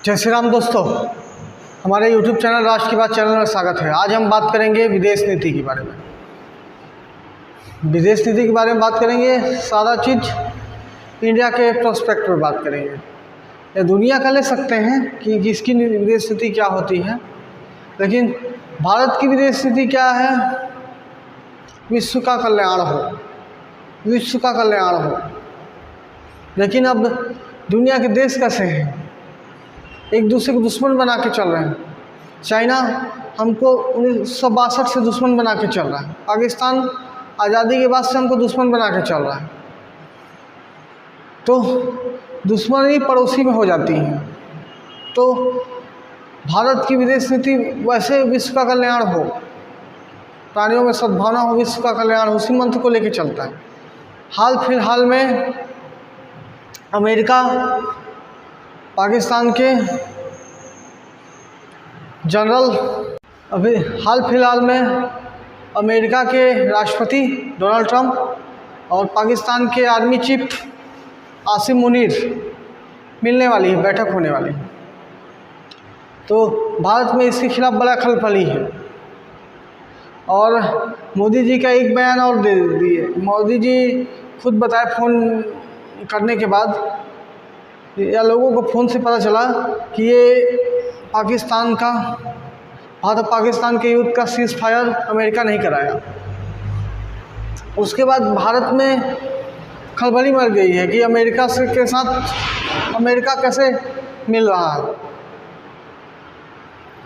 जय श्री राम दोस्तों, हमारे YouTube चैनल राष्ट्र की बात चैनल में स्वागत है। आज हम बात करेंगे विदेश नीति के बारे में। विदेश नीति के बारे में बात करेंगे, सारा चीज़ इंडिया के प्रोस्पेक्ट में बात करेंगे। या दुनिया का ले सकते हैं कि इसकी विदेश नीति क्या होती है, लेकिन भारत की विदेश नीति क्या है? विश्व का कल्याण हो, विश्व का कल्याण हो। लेकिन अब दुनिया के देश कैसे हैं? एक दूसरे को दुश्मन बना के चल रहे हैं। चाइना हमको 1962 से दुश्मन बना के चल रहा है। पाकिस्तान आज़ादी के बाद से हमको दुश्मन बना के चल रहा है। तो दुश्मनी पड़ोसी में हो जाती है। तो भारत की विदेश नीति वैसे विश्व का कल्याण हो, प्राणियों में सद्भावना हो, विश्व का कल्याण हो, उसी मंत्र को लेके चलता है। हाल फिलहाल में अमेरिका पाकिस्तान के जनरल हाल फिलहाल में अमेरिका के राष्ट्रपति डोनाल्ड ट्रंप और पाकिस्तान के आर्मी चीफ आसिम मुनीर मिलने वाली है, बैठक होने वाली है। तो भारत में इसके खिलाफ बड़ा खलबली है। और मोदी जी का एक बयान और दे दिए। मोदी जी खुद बताए, फ़ोन करने के बाद या लोगों को फ़ोन से पता चला कि ये पाकिस्तान का, भारत पाकिस्तान के युद्ध का सीज़ फायर अमेरिका नहीं कराया। उसके बाद भारत में खलबली मच गई है कि अमेरिका से के साथ अमेरिका कैसे मिल रहा है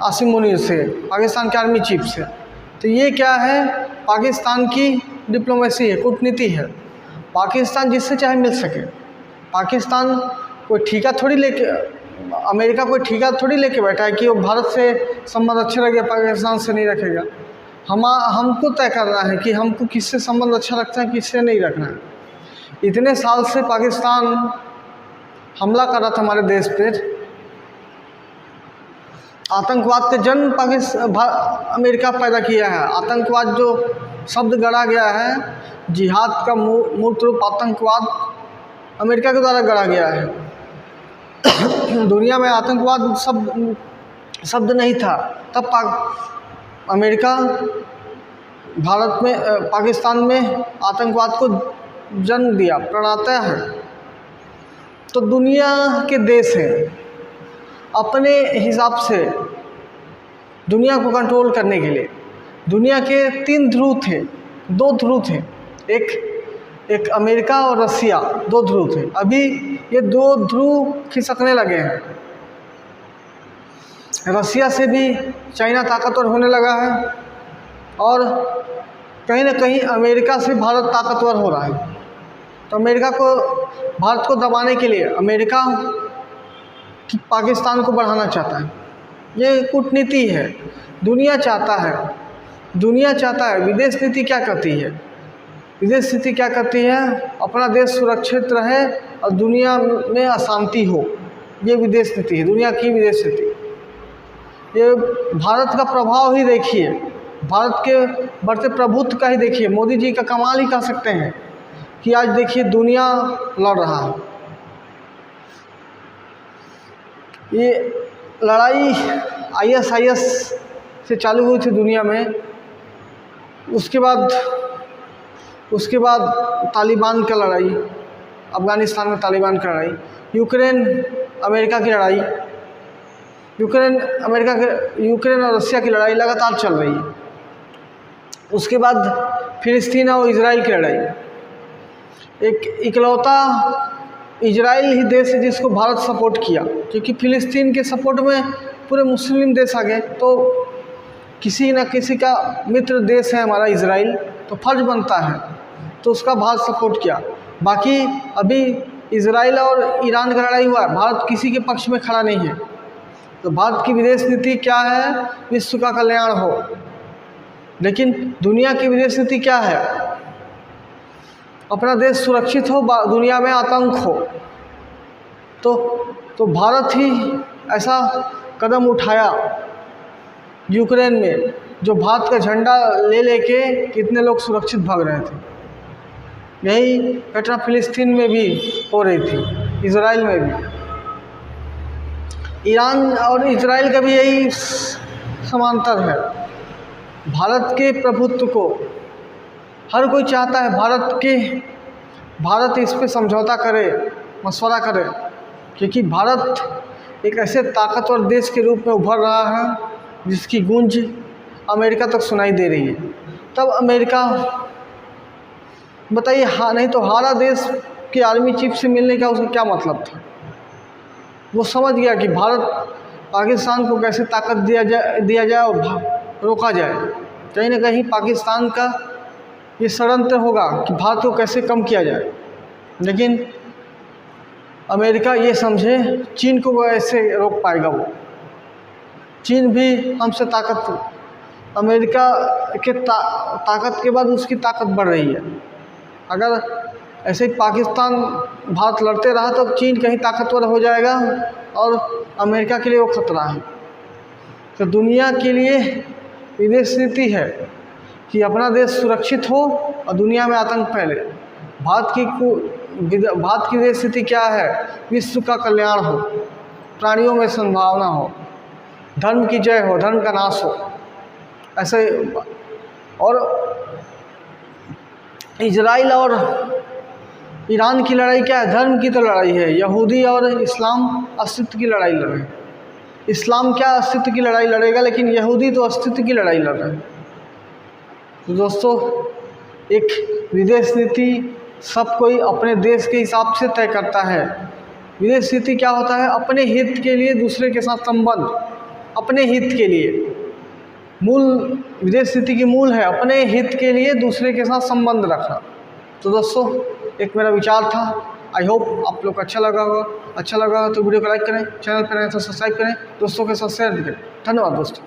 आसिम मुनीर से, पाकिस्तान के आर्मी चीफ से। तो ये क्या है? पाकिस्तान की डिप्लोमेसी है, कूटनीति है। पाकिस्तान जिससे चाहे मिल सके। पाकिस्तान कोई ठीका थोड़ी लेके, अमेरिका कोई ठीका थोड़ी लेके बैठा है कि वो भारत से संबंध अच्छे रखे, पाकिस्तान से नहीं रखेगा। हमको तय करना है कि हमको किससे संबंध अच्छा रखना है, किससे नहीं रखना है। इतने साल से पाकिस्तान हमला कर रहा था हमारे देश पर। आतंकवाद के जन्म अमेरिका पैदा किया है। आतंकवाद जो शब्द गढ़ा गया है, जिहाद का मूर्त रूप आतंकवाद अमेरिका के द्वारा गढ़ा गया है। दुनिया में आतंकवाद शब्द नहीं था, तब अमेरिका भारत में, पाकिस्तान में आतंकवाद को जन्म दिया, प्रणेता है। तो दुनिया के देश हैं, अपने हिसाब से दुनिया को कंट्रोल करने के लिए। दुनिया के 3 ध्रुव थे, 2 ध्रुव थे, एक अमेरिका और रसिया, 2 ध्रुव थे। अभी ये 2 ध्रुव खिसकने लगे हैं। रसिया से भी चाइना ताकतवर होने लगा है और कहीं ना कहीं अमेरिका से भारत ताकतवर हो रहा है। तो अमेरिका को, भारत को दबाने के लिए अमेरिका पाकिस्तान को बढ़ाना चाहता है। ये कूटनीति है। दुनिया चाहता है। विदेश नीति क्या कहती है? विदेश नीति क्या कहती है? अपना देश सुरक्षित रहे और दुनिया में अशांति हो। ये विदेश नीति है, दुनिया की विदेश नीति। ये भारत का प्रभाव ही देखिए, भारत के बढ़ते प्रभुत्व का ही देखिए। मोदी जी का कमाल ही कह सकते हैं कि आज देखिए दुनिया लड़ रहा है। ये लड़ाई ISIS से चालू हुई थी दुनिया में। उसके बाद तालिबान का लड़ाई, अफ़गानिस्तान में तालिबान की लड़ाई, यूक्रेन अमेरिका की लड़ाई, यूक्रेन और रसिया की लड़ाई लगातार चल रही है। उसके बाद फिलिस्तीन और इजराइल की लड़ाई। एक इकलौता इजराइल ही देश है जिसको भारत सपोर्ट किया, क्योंकि फिलिस्तीन के सपोर्ट में पूरे मुस्लिम देश आ गए। तो किसी न किसी का मित्र देश है हमारा इजराइल, तो फर्ज बनता है तो उसका भारत सपोर्ट किया। बाकी अभी इजराइल और ईरान का लड़ाई हुआ है, भारत किसी के पक्ष में खड़ा नहीं है। तो भारत की विदेश नीति क्या है? विश्व का कल्याण हो। लेकिन दुनिया की विदेश नीति क्या है? अपना देश सुरक्षित हो, दुनिया में आतंक हो। तो भारत ही ऐसा कदम उठाया यूक्रेन में, जो भारत का झंडा ले लेके कितने लोग सुरक्षित भाग रहे थे। यही घटना फिलिस्तीन में भी हो रही थी, इजराइल में भी। ईरान और इजराइल का भी यही समांतर है। भारत के प्रभुत्व को हर कोई चाहता है, भारत इस पे समझौता करे, मशवरा करे, क्योंकि भारत एक ऐसे ताकतवर देश के रूप में उभर रहा है जिसकी गूंज अमेरिका तक सुनाई दे रही है। तब अमेरिका, बताइए, हाँ नहीं तो हारा देश के आर्मी चीफ से मिलने का उसका क्या मतलब था? वो समझ गया कि भारत पाकिस्तान को कैसे ताकत दिया जाए और रोका जाए। कहीं ना कहीं पाकिस्तान का ये षड्यंत्र होगा कि भारत को कैसे कम किया जाए। लेकिन अमेरिका ये समझे चीन को वो ऐसे रोक पाएगा। वो चीन भी हमसे अमेरिका के ताकत के बाद उसकी ताकत बढ़ रही है। अगर ऐसे ही पाकिस्तान भारत लड़ते रहा तो चीन कहीं ताकतवर हो जाएगा और अमेरिका के लिए वो खतरा है। तो दुनिया के लिए विदेश नीति है कि अपना देश सुरक्षित हो और दुनिया में आतंक फैले। भारत की विदेश नीति क्या है? विश्व का कल्याण हो, प्राणियों में सद्भावना हो, धर्म की जय हो, धर्म का नाश हो। ऐसे और इजराइल और ईरान की लड़ाई क्या है? धर्म की तो लड़ाई है। यहूदी और इस्लाम अस्तित्व की लड़ाई लड़ रहे हैं। इस्लाम क्या अस्तित्व की लड़ाई लड़ेगा, लेकिन यहूदी तो अस्तित्व की लड़ाई लड़ रहे हैं। तो दोस्तों, एक विदेश नीति सब कोई अपने देश के हिसाब से तय करता है। विदेश नीति क्या होता है? अपने हित के लिए दूसरे के साथ संबंध, अपने हित के लिए मूल विदेश नीति की मूल है अपने हित के लिए दूसरे के साथ संबंध रखना। तो दोस्तों, एक मेरा विचार था। आई होप आप लोग को अच्छा लगा होगा तो वीडियो को लाइक करें, चैनल पर नए तो सब्सक्राइब करें, दोस्तों के साथ शेयर करें। धन्यवाद दोस्तों।